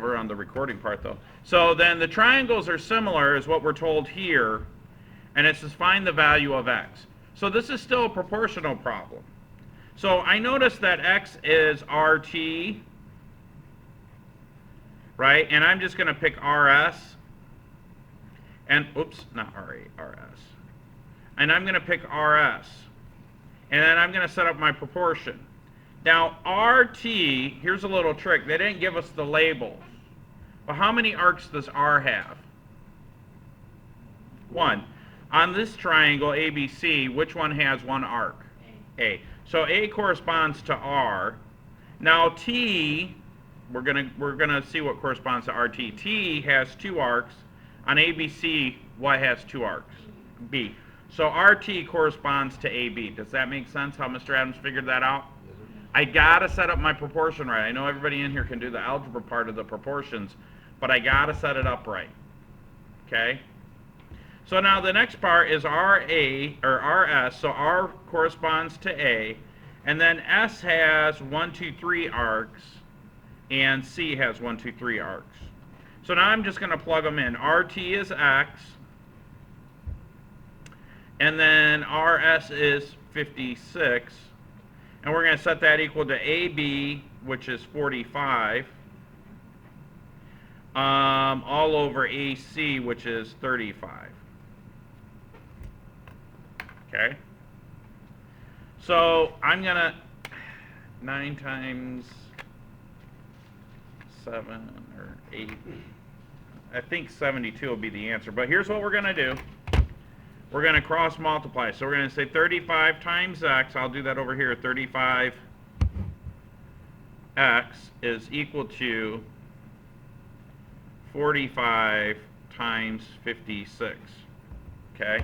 we're on the recording part though. So then the triangles are similar is what we're told here, and it says find the value of x. So this is still a proportional problem. So I noticed that x is RT, right? And I'm just going to pick RS, and oops, not RA, RS. And I'm going to pick RS, and then I'm going to set up my proportion. Now RT, here's a little trick. They didn't give us the labels. But how many arcs does R have? 1. On this triangle ABC, which one has 1 arc? A. So A corresponds to R. Now T, we're gonna see what corresponds to RT. T has 2 arcs. On ABC, what has 2 arcs? B. So RT corresponds to AB. Does that make sense how Mr. Adams figured that out? I gotta set up my proportion right. I know everybody in here can do the algebra part of the proportions, but I gotta set it up right. Okay? So now the next part is RA or RS. So R corresponds to A, and then S has 1, 2, 3 arcs, and C has 1, 2, 3 arcs. So now I'm just going to plug them in. RT is X, and then RS is 56, and we're going to set that equal to AB, which is 45, all over AC, which is 35. Okay? So I'm going to 9 times 7 or 8. I think 72 will be the answer. But here's what we're going to do. We're going to cross multiply. So we're going to say 35 times x. I'll do that over here. 35x is equal to 45 times 56. Okay?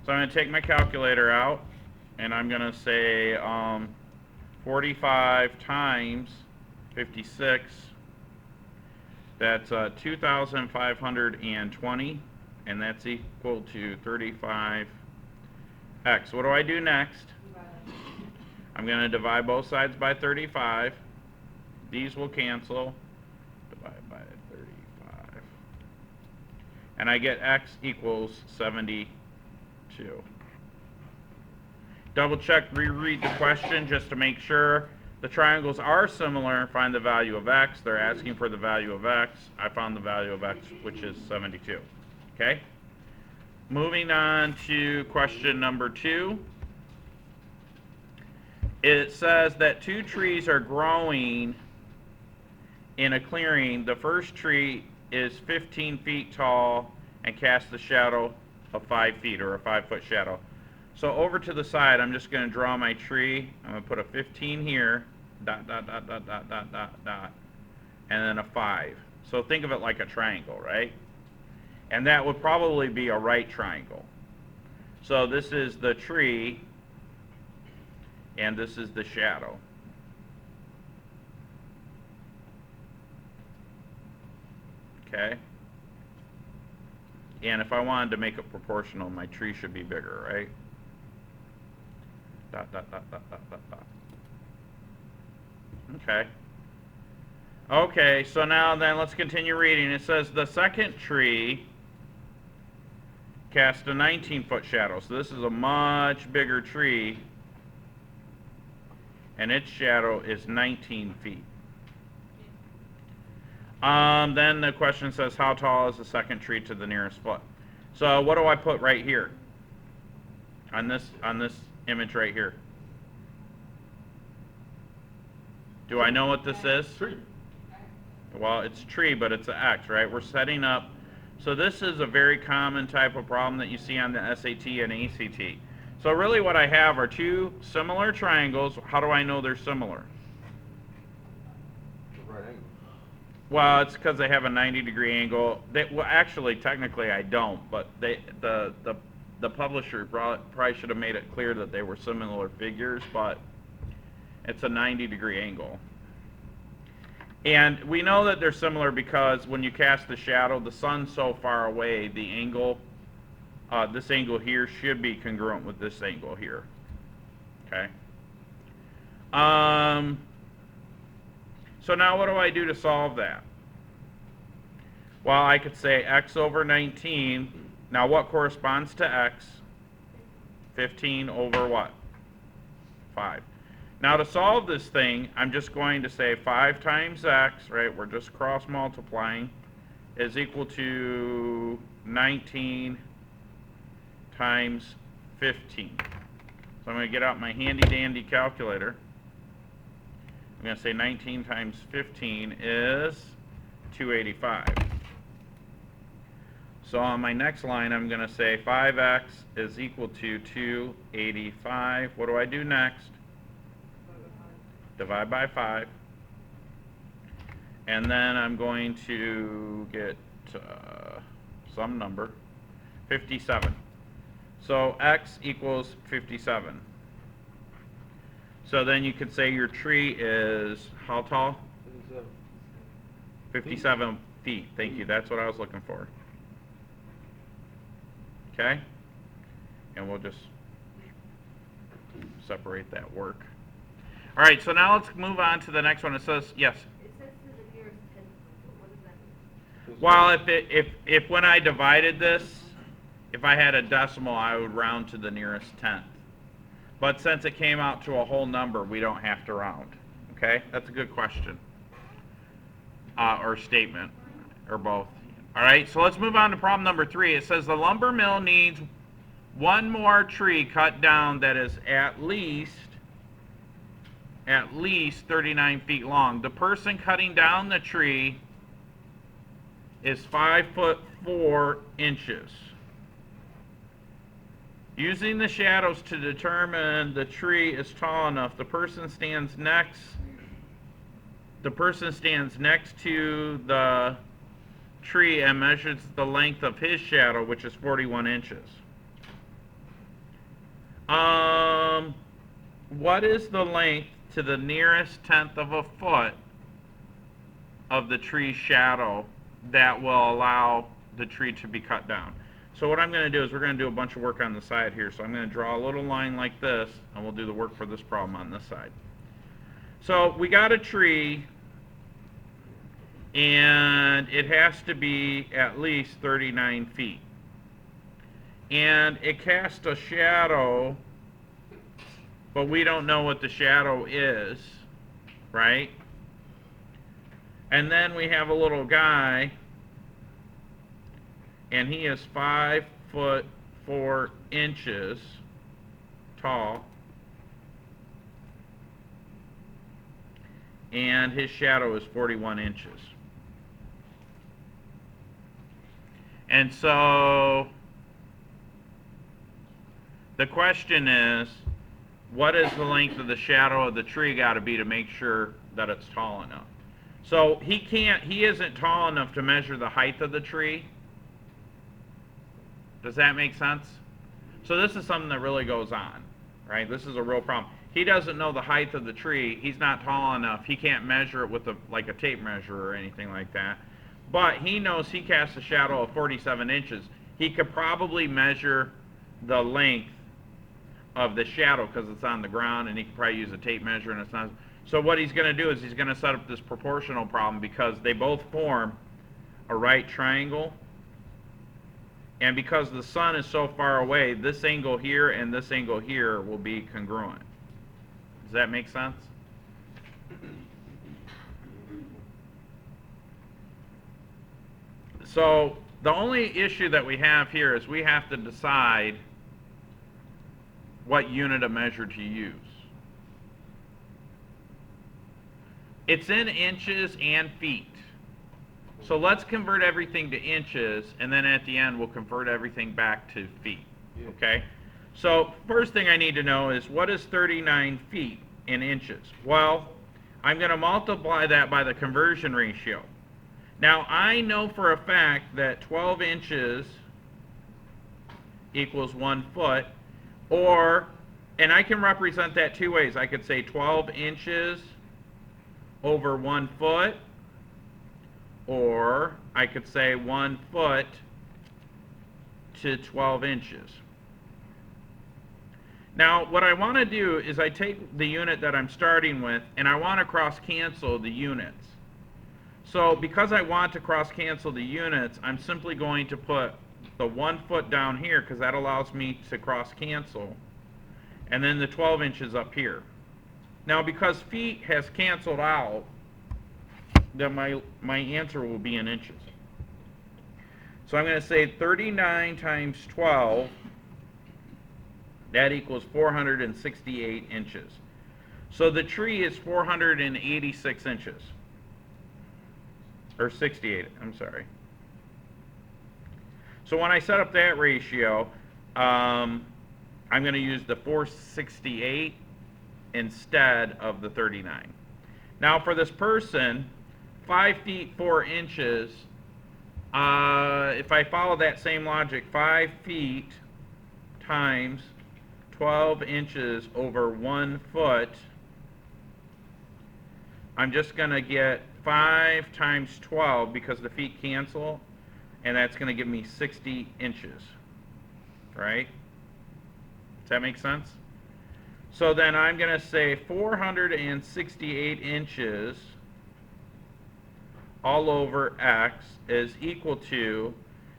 So I'm going to take my calculator out, and I'm going to say 45 times 56. That's 2,520, and that's equal to 35x. What do I do next? I'm going to divide both sides by 35. These will cancel. Divide by 35. And I get x equals 72. Double check, reread the question just to make sure. The triangles are similar. Find the value of x. They're asking for the value of x. I found the value of x, which is 72. Okay? Moving on to question number 2. It says that 2 trees are growing in a clearing. The first tree is 15 feet tall and casts a shadow of 5 feet, or a 5-foot shadow. So over to the side, I'm just going to draw my tree. I'm going to put a 15 here, dot, dot, dot, dot, dot, dot, dot, dot, and then a 5. So think of it like a triangle, right? And that would probably be a right triangle. So this is the tree, and this is the shadow. Okay? And if I wanted to make it proportional, my tree should be bigger, right? Dot, dot, dot, dot, dot, dot, dot. Okay. Okay, so now then let's continue reading. It says the second tree cast a 19-foot shadow. So this is a much bigger tree, and its shadow is 19 feet. Then the question says, how tall is the second tree to the nearest foot? So what do I put right here on this image right here? Do I know what this is? Tree. Well, it's tree, but it's an X, right? We're setting up. So this is a very common type of problem that you see on the SAT and ACT. So really what I have are 2 similar triangles. How do I know they're similar? Right angle. Well, it's because they have a 90-degree angle. Well, actually, technically, I don't. But the publisher probably should have made it clear that they were similar figures. But it's a 90-degree angle. And we know that they're similar because when you cast the shadow, the sun's so far away, the angle, this angle here should be congruent with this angle here. Okay. So now what do I do to solve that? Well, I could say x over 19. Now what corresponds to x? 15 over what? 5. Now to solve this thing, I'm just going to say 5 times x, right? We're just cross multiplying, is equal to 19 times 15. So I'm going to get out my handy dandy calculator. I'm going to say 19 times 15 is 285. So on my next line, I'm going to say 5x is equal to 285. What do I do next? Divide by 5. And then I'm going to get some number, 57. So x equals 57. So then you could say your tree is how tall? 57 feet. Thank you. That's what I was looking for. Okay? And we'll just separate that work. All right, so now let's move on to the next one. It says, yes? It says to the nearest tenth. What does that mean? Well, if when I divided this, if I had a decimal, I would round to the nearest tenth. But since it came out to a whole number, we don't have to round. Okay? That's a good question. Or statement, or both. All right, so let's move on to problem number 3. It says the lumber mill needs one more tree cut down that is at least 39 feet long. The person cutting down the tree is 5 foot 4 inches. Using the shadows to determine the tree is tall enough, the person stands next to the tree and measures the length of his shadow, which is 41 inches. What is the length to the nearest tenth of a foot of the tree's shadow that will allow the tree to be cut down? So what I'm going to do is we're going to do a bunch of work on the side here. So I'm going to draw a little line like this, and we'll do the work for this problem on this side. So we got a tree, and it has to be at least 39 feet. And it casts a shadow, but we don't know what the shadow is, right? And then we have a little guy, and he is 5 foot 4 inches tall, and his shadow is 41 inches. And so the question is, what is the length of the shadow of the tree got to be to make sure that it's tall enough? So he isn't tall enough to measure the height of the tree. Does that make sense? So this is something that really goes on, right? This is a real problem. He doesn't know the height of the tree. He's not tall enough. He can't measure it with like a tape measure or anything like that. But he knows he casts a shadow of 47 inches. He could probably measure the length of the shadow because it's on the ground, and he could probably use a tape measure, and it's not. So what he's going to do is he's going to set up this proportional problem because they both form a right triangle. And because the sun is so far away, this angle here and this angle here will be congruent. Does that make sense? So the only issue that we have here is we have to decide what unit of measure to use. It's in inches and feet. So let's convert everything to inches, and then at the end we'll convert everything back to feet. Okay? So first thing I need to know is what is 39 feet in inches? Well, I'm going to multiply that by the conversion ratio. Now I know for a fact that 12 inches equals 1 foot, and I can represent that two ways. I could say 12 inches over 1 foot, or I could say 1 foot to 12 inches. Now, what I want to do is I take the unit that I'm starting with, and I want to cross-cancel the units. So because I want to cross cancel the units, I'm simply going to put the 1 foot down here because that allows me to cross cancel, and then the 12 inches up here. Now because feet has canceled out, then my answer will be in inches. So I'm going to say 39 times 12, that equals 468 inches. So the tree is 486 inches. Or 68, I'm sorry. So when I set up that ratio, I'm going to use the 468 instead of the 39. Now for this person, 5 feet 4 inches, if I follow that same logic, 5 feet times 12 inches over 1 foot, I'm just going to get 5 times 12 because the feet cancel, and that's going to give me 60 inches, right? Does that make sense? So then I'm going to say 468 inches all over x is equal to,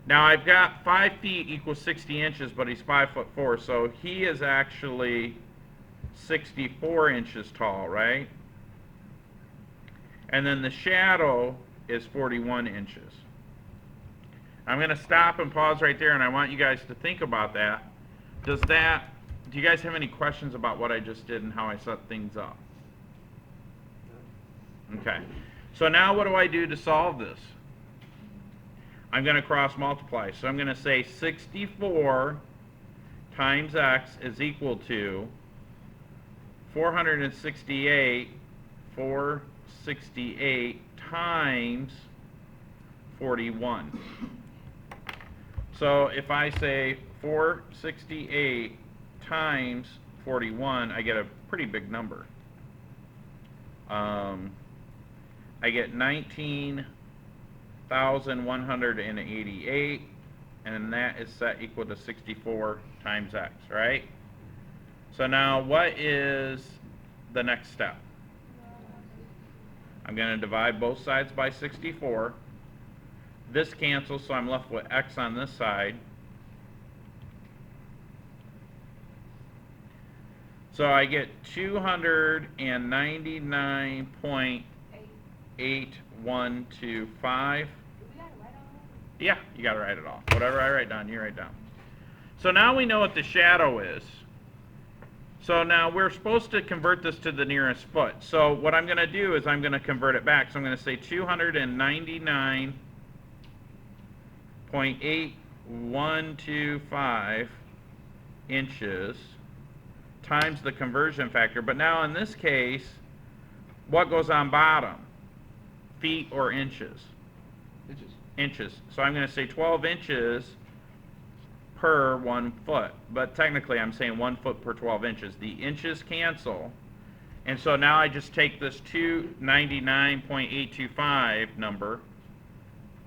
now I've got 5 feet equals 60 inches, but he's 5'4", so he is actually 64 inches tall, right? And then the shadow is 41 inches. I'm going to stop and pause right there, and I want you guys to think about that. Do you guys have any questions about what I just did and how I set things up? Okay. So now what do I do to solve this? I'm going to cross multiply. So I'm going to say 64 times x is equal to 468 times 41. So if I say 468 times 41, I get a pretty big number. I get 19,188, and that is set equal to 64 times x, right? So now what is the next step? I'm going to divide both sides by 64. This cancels, so I'm left with x on this side. So I get 299.8125. Yeah, you got to write it off. Whatever I write down, you write down. So now we know what the shadow is. So now we're supposed to convert this to the nearest foot. So what I'm going to do is I'm going to convert it back. So I'm going to say 299.8125 inches times the conversion factor. But now in this case, what goes on bottom? Feet or inches? Inches. Inches. So I'm going to say 12 inches per 1 foot. But technically I'm saying 1 foot per 12 inches. The inches cancel. And so now I just take this 299.825 number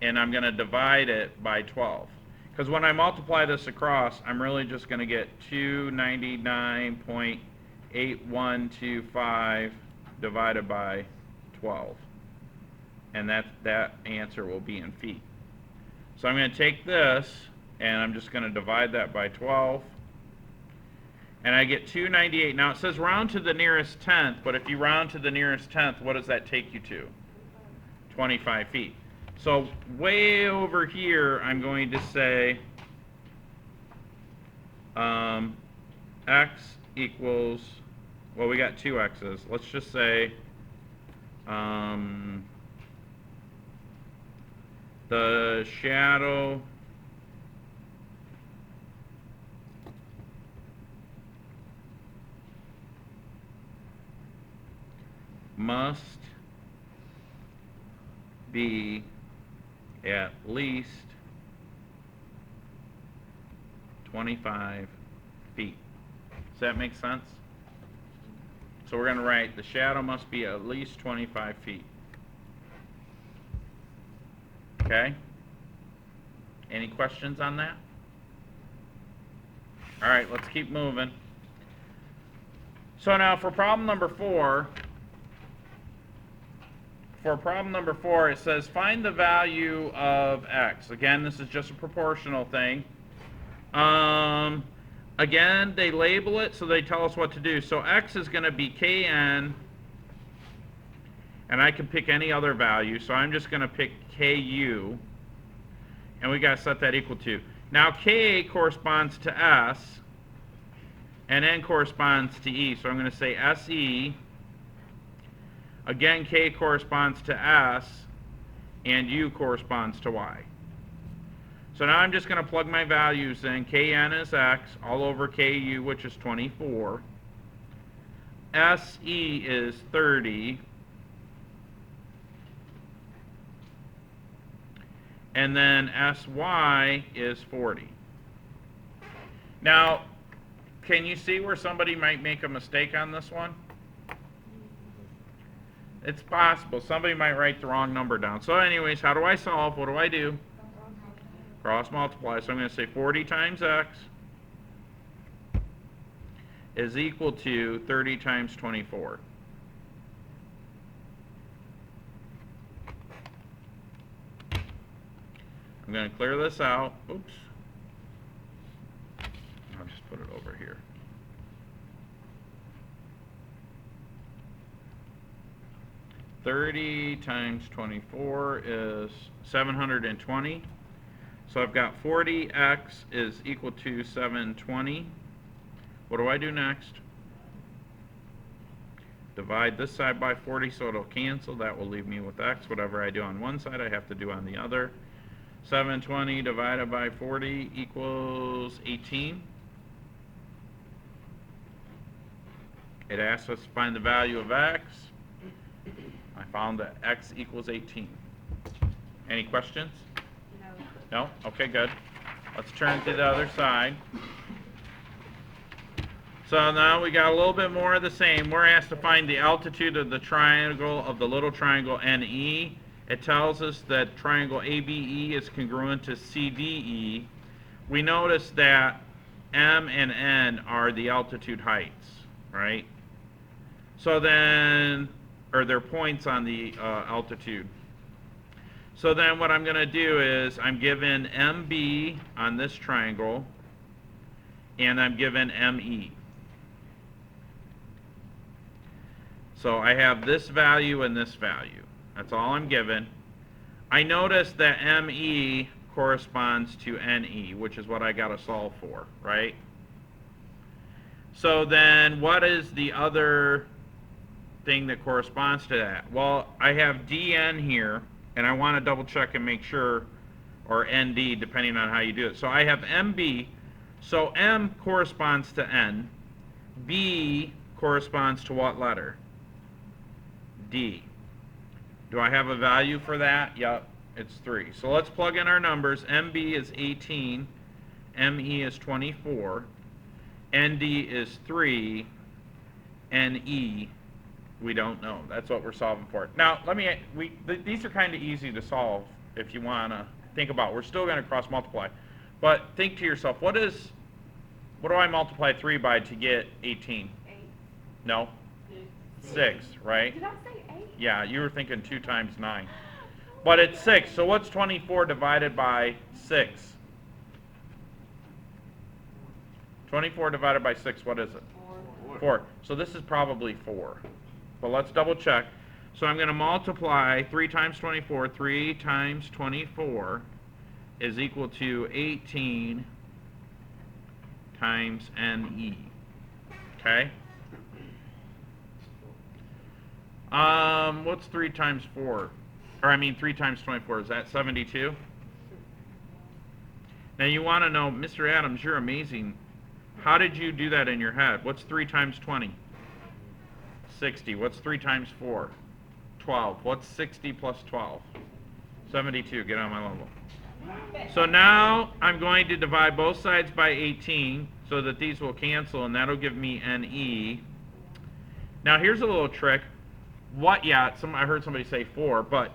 and I'm going to divide it by 12. Because when I multiply this across, I'm really just going to get 299.8125 divided by 12. And that answer will be in feet. So I'm going to take this, and I'm just going to divide that by 12. And I get 298. Now it says round to the nearest tenth, but if you round to the nearest tenth, what does that take you to? 25 feet. So way over here, I'm going to say x equals, well, we got two x's. Let's just say the shadow must be at least 25 feet. Does that make sense? So we're going to write the shadow must be at least 25 feet. Okay? Any questions on that? All right, let's keep moving. So now for problem number 4, for problem number 4, it says find the value of x. Again, this is just a proportional thing. Again, they label it, so they tell us what to do. So x is going to be kn, and I can pick any other value. So I'm just going to pick ku, and we got to set that equal to. Now k corresponds to s, and n corresponds to e. So I'm going to say se. Again, k corresponds to s, and u corresponds to y. So now I'm just going to plug my values in. Kn is x, all over ku, which is 24. Se is 30. And then sy is 40. Now, can you see where somebody might make a mistake on this one? It's possible. Somebody might write the wrong number down. So anyways, how do I solve? What do I do? Cross multiply. So I'm going to say 40 times x is equal to 30 times 24. I'm going to clear this out. Oops. I'll just put it over here. $30 times 24 is 720. So I've got 40x is equal to 720. What do I do next? Divide this side by 40 so it'll cancel. That will leave me with x. Whatever I do on one side, I have to do on the other. 720 divided by 40 equals 18. It asks us to find the value of x. I found that x equals 18. Any questions? No? Okay, good. Let's turn to the other side. So now we got a little bit more of the same. We're asked to find the altitude of the triangle, of the little triangle NE. It tells us that triangle ABE is congruent to CDE. We notice that M and N are the altitude heights, right? So then, or they're points on the altitude. So then what I'm going to do is I'm given MB on this triangle, and I'm given ME. So I have this value and this value. That's all I'm given. I notice that ME corresponds to NE, which is what I got to solve for, right? So then what is the other thing that corresponds to that? Well, I have DN here, and I want to double check and make sure, or ND, depending on how you do it. So I have MB, so M corresponds to N. B corresponds to what letter? D. Do I have a value for that? Yep, it's 3. So let's plug in our numbers. MB is 18, ME is 24, ND is 3, NE we don't know. That's what we're solving for. Now, these are kind of easy to solve if you want to think about. We're still going to cross multiply. But think to yourself, what do I multiply 3 by to get 18? 8. No? 6, right? Did I say 8? Yeah, you were thinking 2 times 9. But it's 6. So what's 24 divided by 6? 24 divided by 6, what is it? 4. So this is probably 4. But let's double check. So I'm going to multiply 3 times 24. 3 times 24 is equal to 18 times NE. Okay? What's 3 times 4? Or I mean 3 times 24. Is that 72? Now you want to know, Mr. Adams, you're amazing. How did you do that in your head? What's 3 times 20? 60. What's 3 times 4? 12. What's 60 plus 12? 72. Get on my level. So now I'm going to divide both sides by 18 so that these will cancel, and that'll give me NE. Now here's a little trick. I heard somebody say 4, but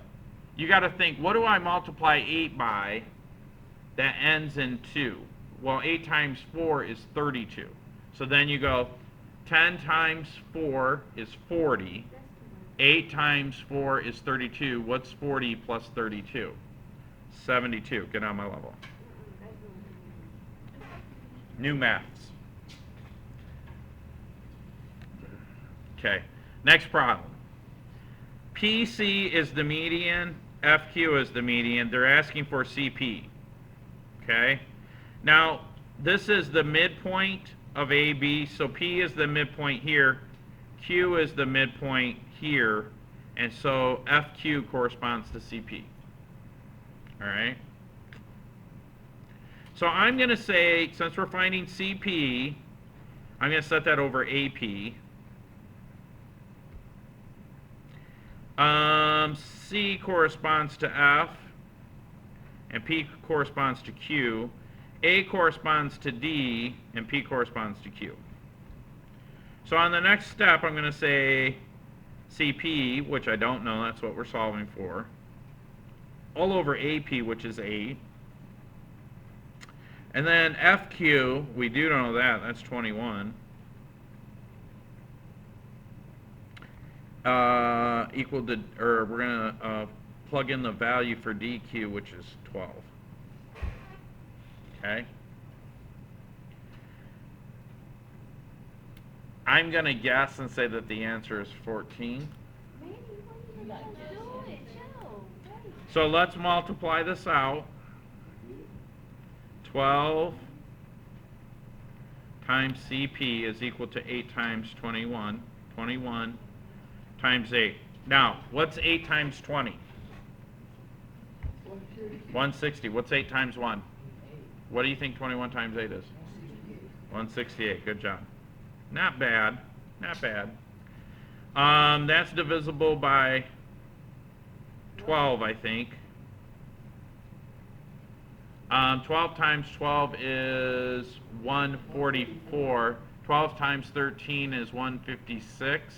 you got to think, what do I multiply 8 by that ends in 2? Well, 8 times 4 is 32. So then you go, 10 times 4 is 40. 8 times 4 is 32. What's 40 plus 32? 72. Get on my level. New maths. Okay, next problem. PC is the median, FQ is the median. They're asking for CP. Okay? Now, this is the midpoint of AB, so P is the midpoint here, Q is the midpoint here, and so FQ corresponds to CP. All right? So I'm going to say, since we're finding CP, I'm going to set that over AP. C corresponds to F, and P corresponds to Q. A corresponds to D, and P corresponds to Q. So on the next step, I'm going to say CP, which I don't know, that's what we're solving for, all over AP, which is 8. And then FQ, we do know that, that's 21. Equal to, or we're going to plug in the value for DQ, which is 12. Okay? I'm going to guess and say that the answer is 14. So let's multiply this out. 12 times CP is equal to 8 times 21. 21 times 8. Now, what's 8 times 20? 160. What's 8 times 1? What do you think 21 times 8 is? 168. Good job. Not bad. Not bad. That's divisible by 12, I think. 12 times 12 is 144. 12 times 13 is 156.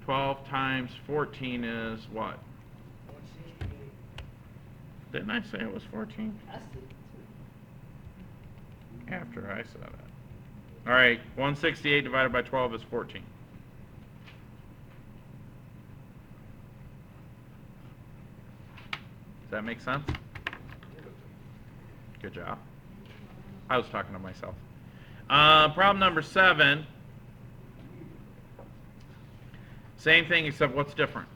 12 times 14 is what? Didn't I say it was 14? After I said it. All right, 168 divided by 12 is 14. Does that make sense? Good job. I was talking to myself. Problem number 7. Same thing, except what's different?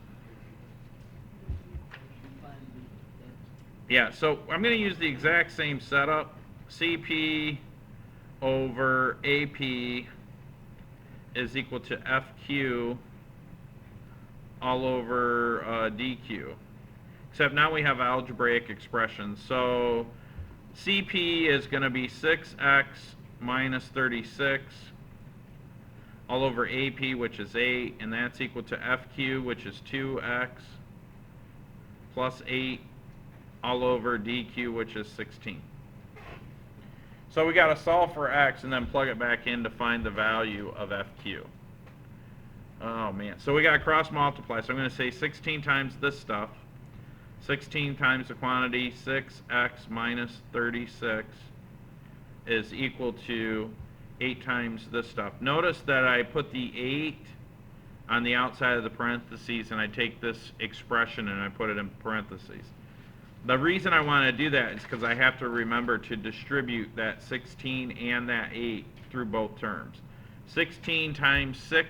Yeah, so I'm going to use the exact same setup. CP over AP is equal to FQ all over DQ. Except now we have algebraic expressions. So CP is going to be 6x minus 36 all over AP, which is 8, and that's equal to FQ, which is 2x plus 8 all over DQ, which is 16. So we got to solve for x and then plug it back in to find the value of FQ. Oh man, so we got to cross multiply. So I'm going to say 16 times this stuff. 16 times the quantity 6x minus 36 is equal to 8 times this stuff. Notice that I put the 8 on the outside of the parentheses, and I take this expression and I put it in parentheses. The reason I want to do that is because I have to remember to distribute that 16 and that 8 through both terms. 16 times 6x,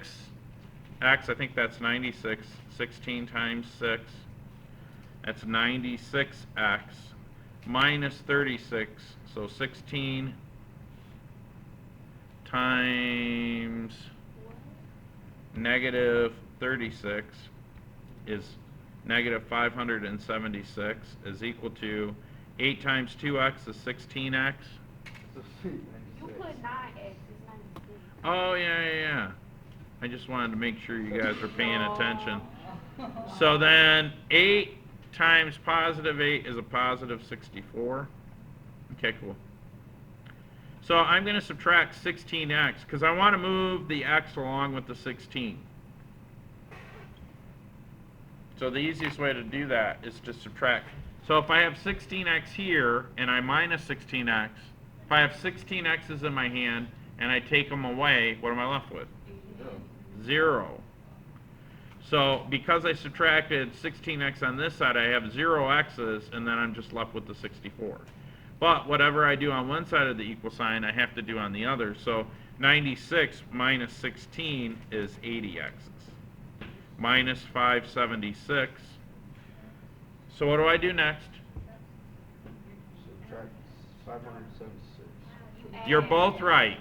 I think that's 96. 16 times 6, that's 96x minus 36. So 16 times negative 36 is negative 576 is equal to 8 times 2x is 16x. You put 9x, it's 96. Oh, yeah. I just wanted to make sure you guys are paying attention. So then 8 times positive 8 is a positive 64. Okay, cool. So I'm going to subtract 16x because I want to move the x along with the 16. So the easiest way to do that is to subtract. So if I have 16x here and I minus 16x, if I have 16x's in my hand and I take them away, what am I left with? 0. So because I subtracted 16x on this side, I have 0 x's, and then I'm just left with the 64. But whatever I do on one side of the equal sign, I have to do on the other. So 96 minus 16 is 80 x's. Minus 576. So what do I do next? Subtract 576. You're both right.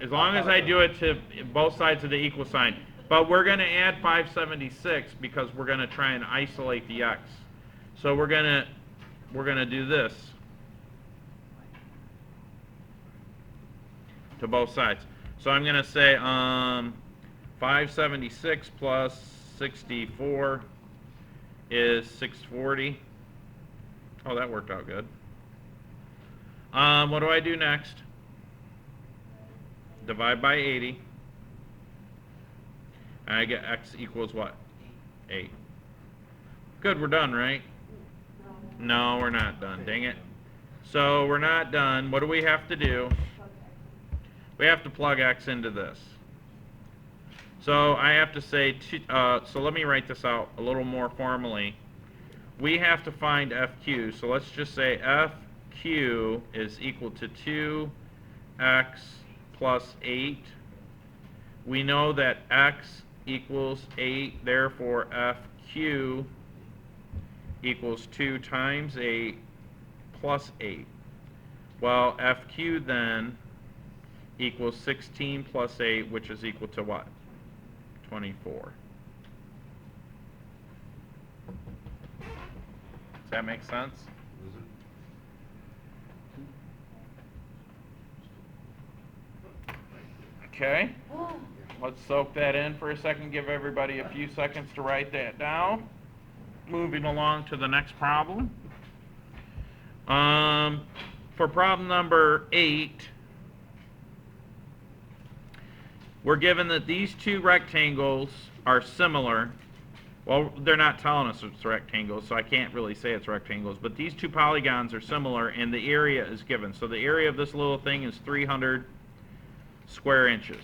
As long as I do it to both sides of the equal sign. But we're going to add 576 because we're going to try and isolate the x. So we're going to do this to both sides. So I'm going to say 576 plus 64 is 640. Oh, that worked out good. What do I do next? Divide by 80. And I get x equals what? 8. Good, we're done, right? No, we're not done. Dang it. So we're not done. What do we have to do? We have to plug x into this. So I have to say, so let me write this out a little more formally. We have to find FQ. So let's just say FQ is equal to 2x plus 8. We know that x equals 8, therefore FQ equals 2 times 8 plus 8. Well, FQ then equals 16 plus 8, which is equal to what? 24. Does that make sense? Okay. Let's soak that in for a second. Give everybody a few seconds to write that down. Moving along to the next problem. For problem number 8, we're given that these two rectangles are similar. Well, they're not telling us it's rectangles, so I can't really say it's rectangles, but these two polygons are similar, and the area is given. So the area of this little thing is 300 square inches.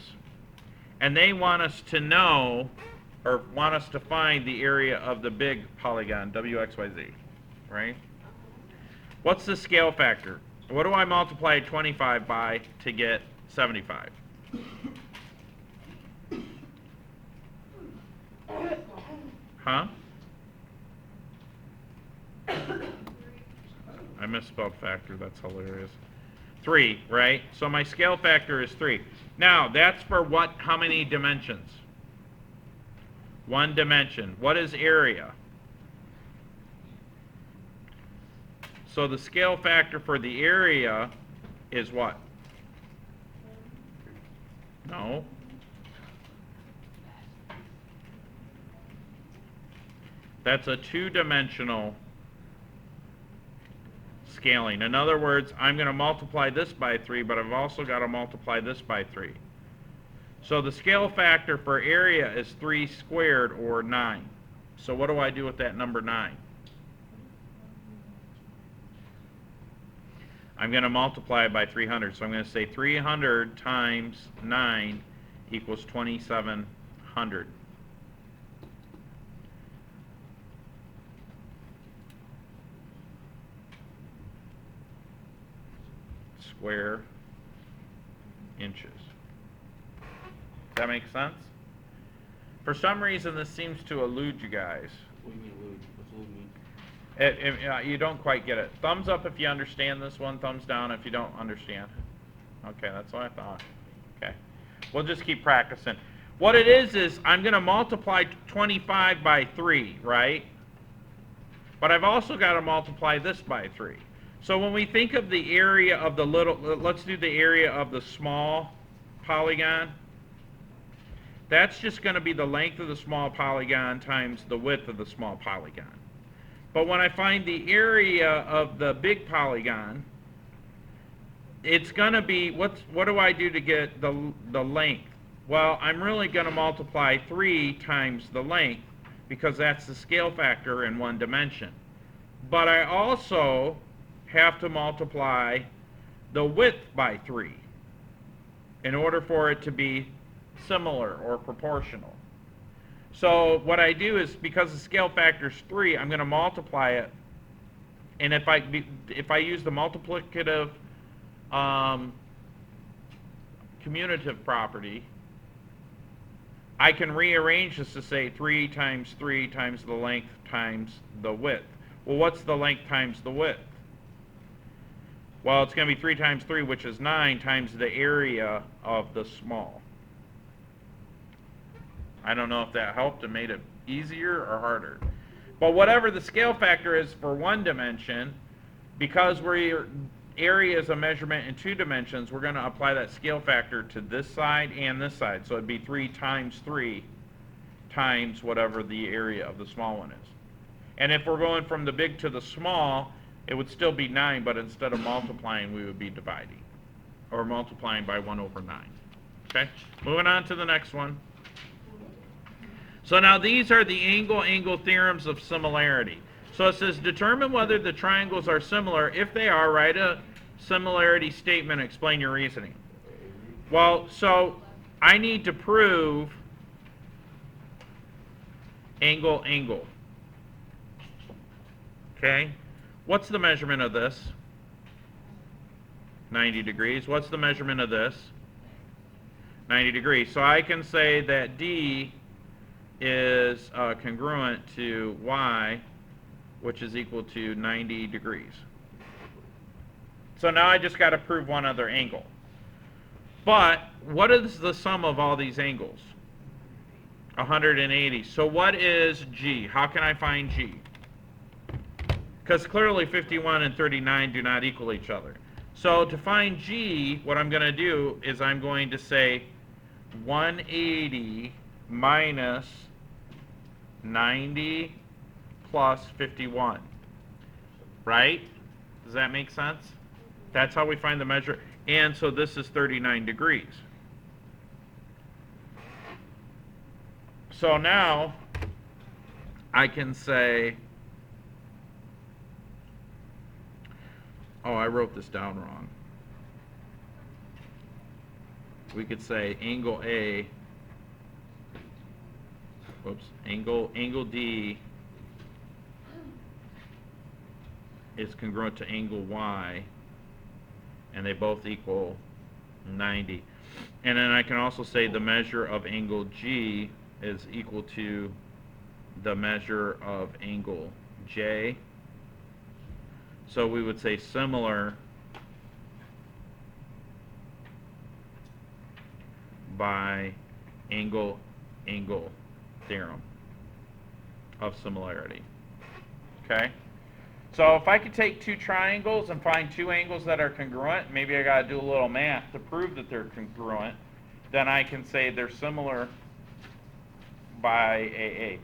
And they want us to know, or want us to find the area of the big polygon, WXYZ, right? What's the scale factor? What do I multiply 25 by to get 75? Huh? I misspelled factor. That's hilarious. 3, right? So my scale factor is 3. Now, that's for what? How many dimensions? 1 dimension. What is area? So the scale factor for the area is what? No. That's a 2-dimensional scaling. In other words, I'm going to multiply this by 3, but I've also got to multiply this by 3. So the scale factor for area is 3 squared, or 9. So what do I do with that number 9? I'm going to multiply it by 300. So I'm going to say 300 times 9 equals 2,700. Square inches. Does that make sense? For some reason, this seems to elude you guys. What do you mean elude? What's elude mean? You don't quite get it. Thumbs up if you understand this one. Thumbs down if you don't understand. Okay, that's what I thought. Okay. We'll just keep practicing. What it is I'm going to multiply 25 by 3, right? But I've also got to multiply this by 3. So when we think of the area of the little, let's do the area of the small polygon. That's just going to be the length of the small polygon times the width of the small polygon. But when I find the area of the big polygon, it's going to be, what do I do to get the length? Well, I'm really going to multiply 3 times the length because that's the scale factor in 1 dimension. But I also have to multiply the width by 3 in order for it to be similar or proportional. So what I do is, because the scale factor is 3, I'm going to multiply it. And if I use the multiplicative commutative property, I can rearrange this to say 3 times 3 times the length times the width. Well, what's the length times the width? Well, it's going to be 3 times 3, which is 9, times the area of the small. I don't know if that helped and made it easier or harder. But whatever the scale factor is for one dimension, because area is a measurement in 2 dimensions, we're going to apply that scale factor to this side and this side. So it'd be 3 times 3 times whatever the area of the small one is. And if we're going from the big to the small, it would still be 9, but instead of multiplying, we would be dividing, or multiplying by 1 over 9. Okay, moving on to the next one. So now these are the angle-angle theorems of similarity. So it says, determine whether the triangles are similar. If they are, write a similarity statement, explain your reasoning. Well, so I need to prove angle-angle. Okay? What's the measurement of this? 90 degrees. What's the measurement of this? 90 degrees. So I can say that D is congruent to Y, which is equal to 90 degrees. So now I just got to prove one other angle. But what is the sum of all these angles? 180. So what is G? How can I find G? Because clearly 51 and 39 do not equal each other. So to find G, what I'm going to do is I'm going to say 180 minus 90 plus 51. Right? Does that make sense? That's how we find the measure. And so this is 39 degrees. So now I can say, oh, I wrote this down wrong. We could say angle A, whoops, angle D is congruent to angle Y, and they both equal 90. And then I can also say the measure of angle G is equal to the measure of angle J. So we would say similar by angle-angle theorem of similarity. Okay? So if I could take 2 triangles and find 2 angles that are congruent, maybe I got to do a little math to prove that they're congruent, then I can say they're similar by AA.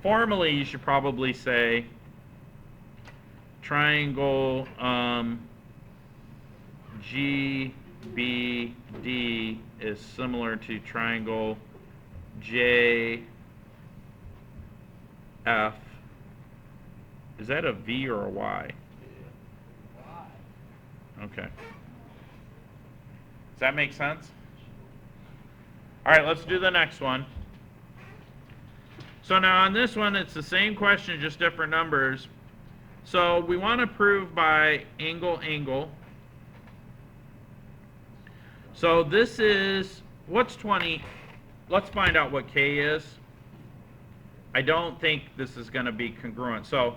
Formally, you should probably say triangle GBD is similar to triangle JF. Is that a V or a Y? Okay. Does that make sense? All right, let's do the next one. So now on this one, it's the same question, just different numbers. So we want to prove by angle-angle. So this is, what's 20? Let's find out what K is. I don't think this is going to be congruent. So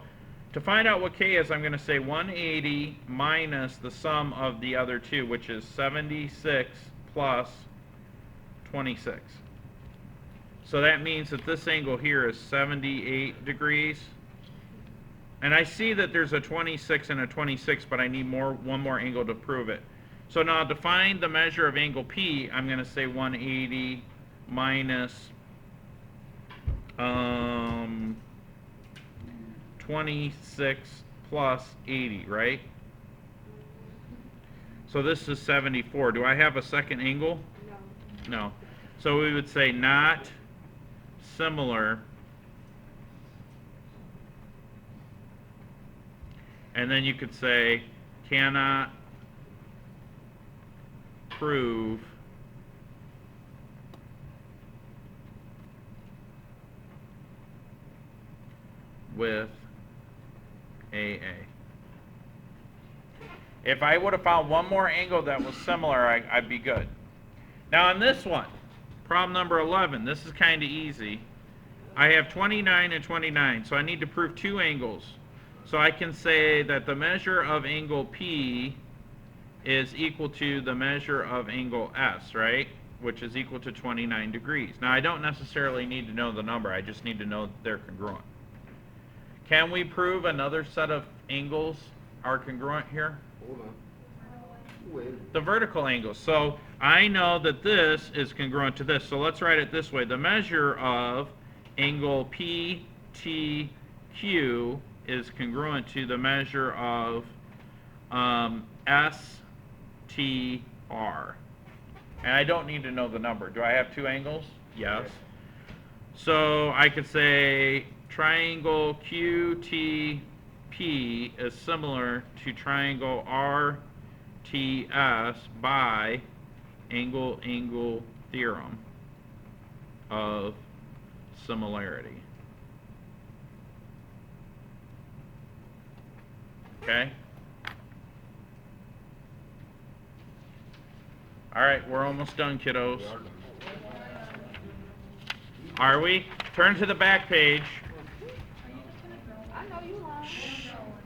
to find out what K is, I'm going to say 180 minus the sum of the other two, which is 76 plus 26. So that means that this angle here is 78 degrees. And I see that there's a 26 and a 26, but I need one more angle to prove it. So now to find the measure of angle P, I'm going to say 180 minus 26 plus 80, right? So this is 74. Do I have a second angle? No. No. So we would say not similar. And then you could say cannot prove with AA. If I would have found one more angle that was similar, I'd be good. Now on this one, problem number 11, this is kind of easy. I have 29 and 29, so I need to prove two angles. So I can say that the measure of angle P is equal to the measure of angle S, right? Which is equal to 29 degrees. Now I don't necessarily need to know the number, I just need to know that they're congruent. Can we prove another set of angles are congruent here? Hold on. Wait. The vertical angles. So I know that this is congruent to this. So let's write it this way. The measure of angle PTQ is congruent to the measure of STR. And I don't need to know the number. Do I have two angles? Yes. So I could say triangle QTP is similar to triangle RTS by angle-angle theorem of similarity. Okay? All right, we're almost done, kiddos. We are done. Are we? Turn to the back page. I know you lying.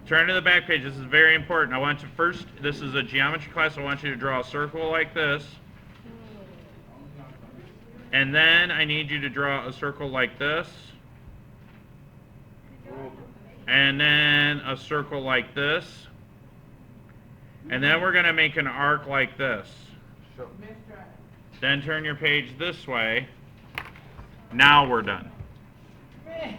Turn to the back page. This is very important. I want you first, this is a geometry class. I want you to draw a circle like this. And then I need you to draw a circle like this. And then a circle like this. And then we're going to make an arc like this. Sure. Then turn your page this way. Now we're done.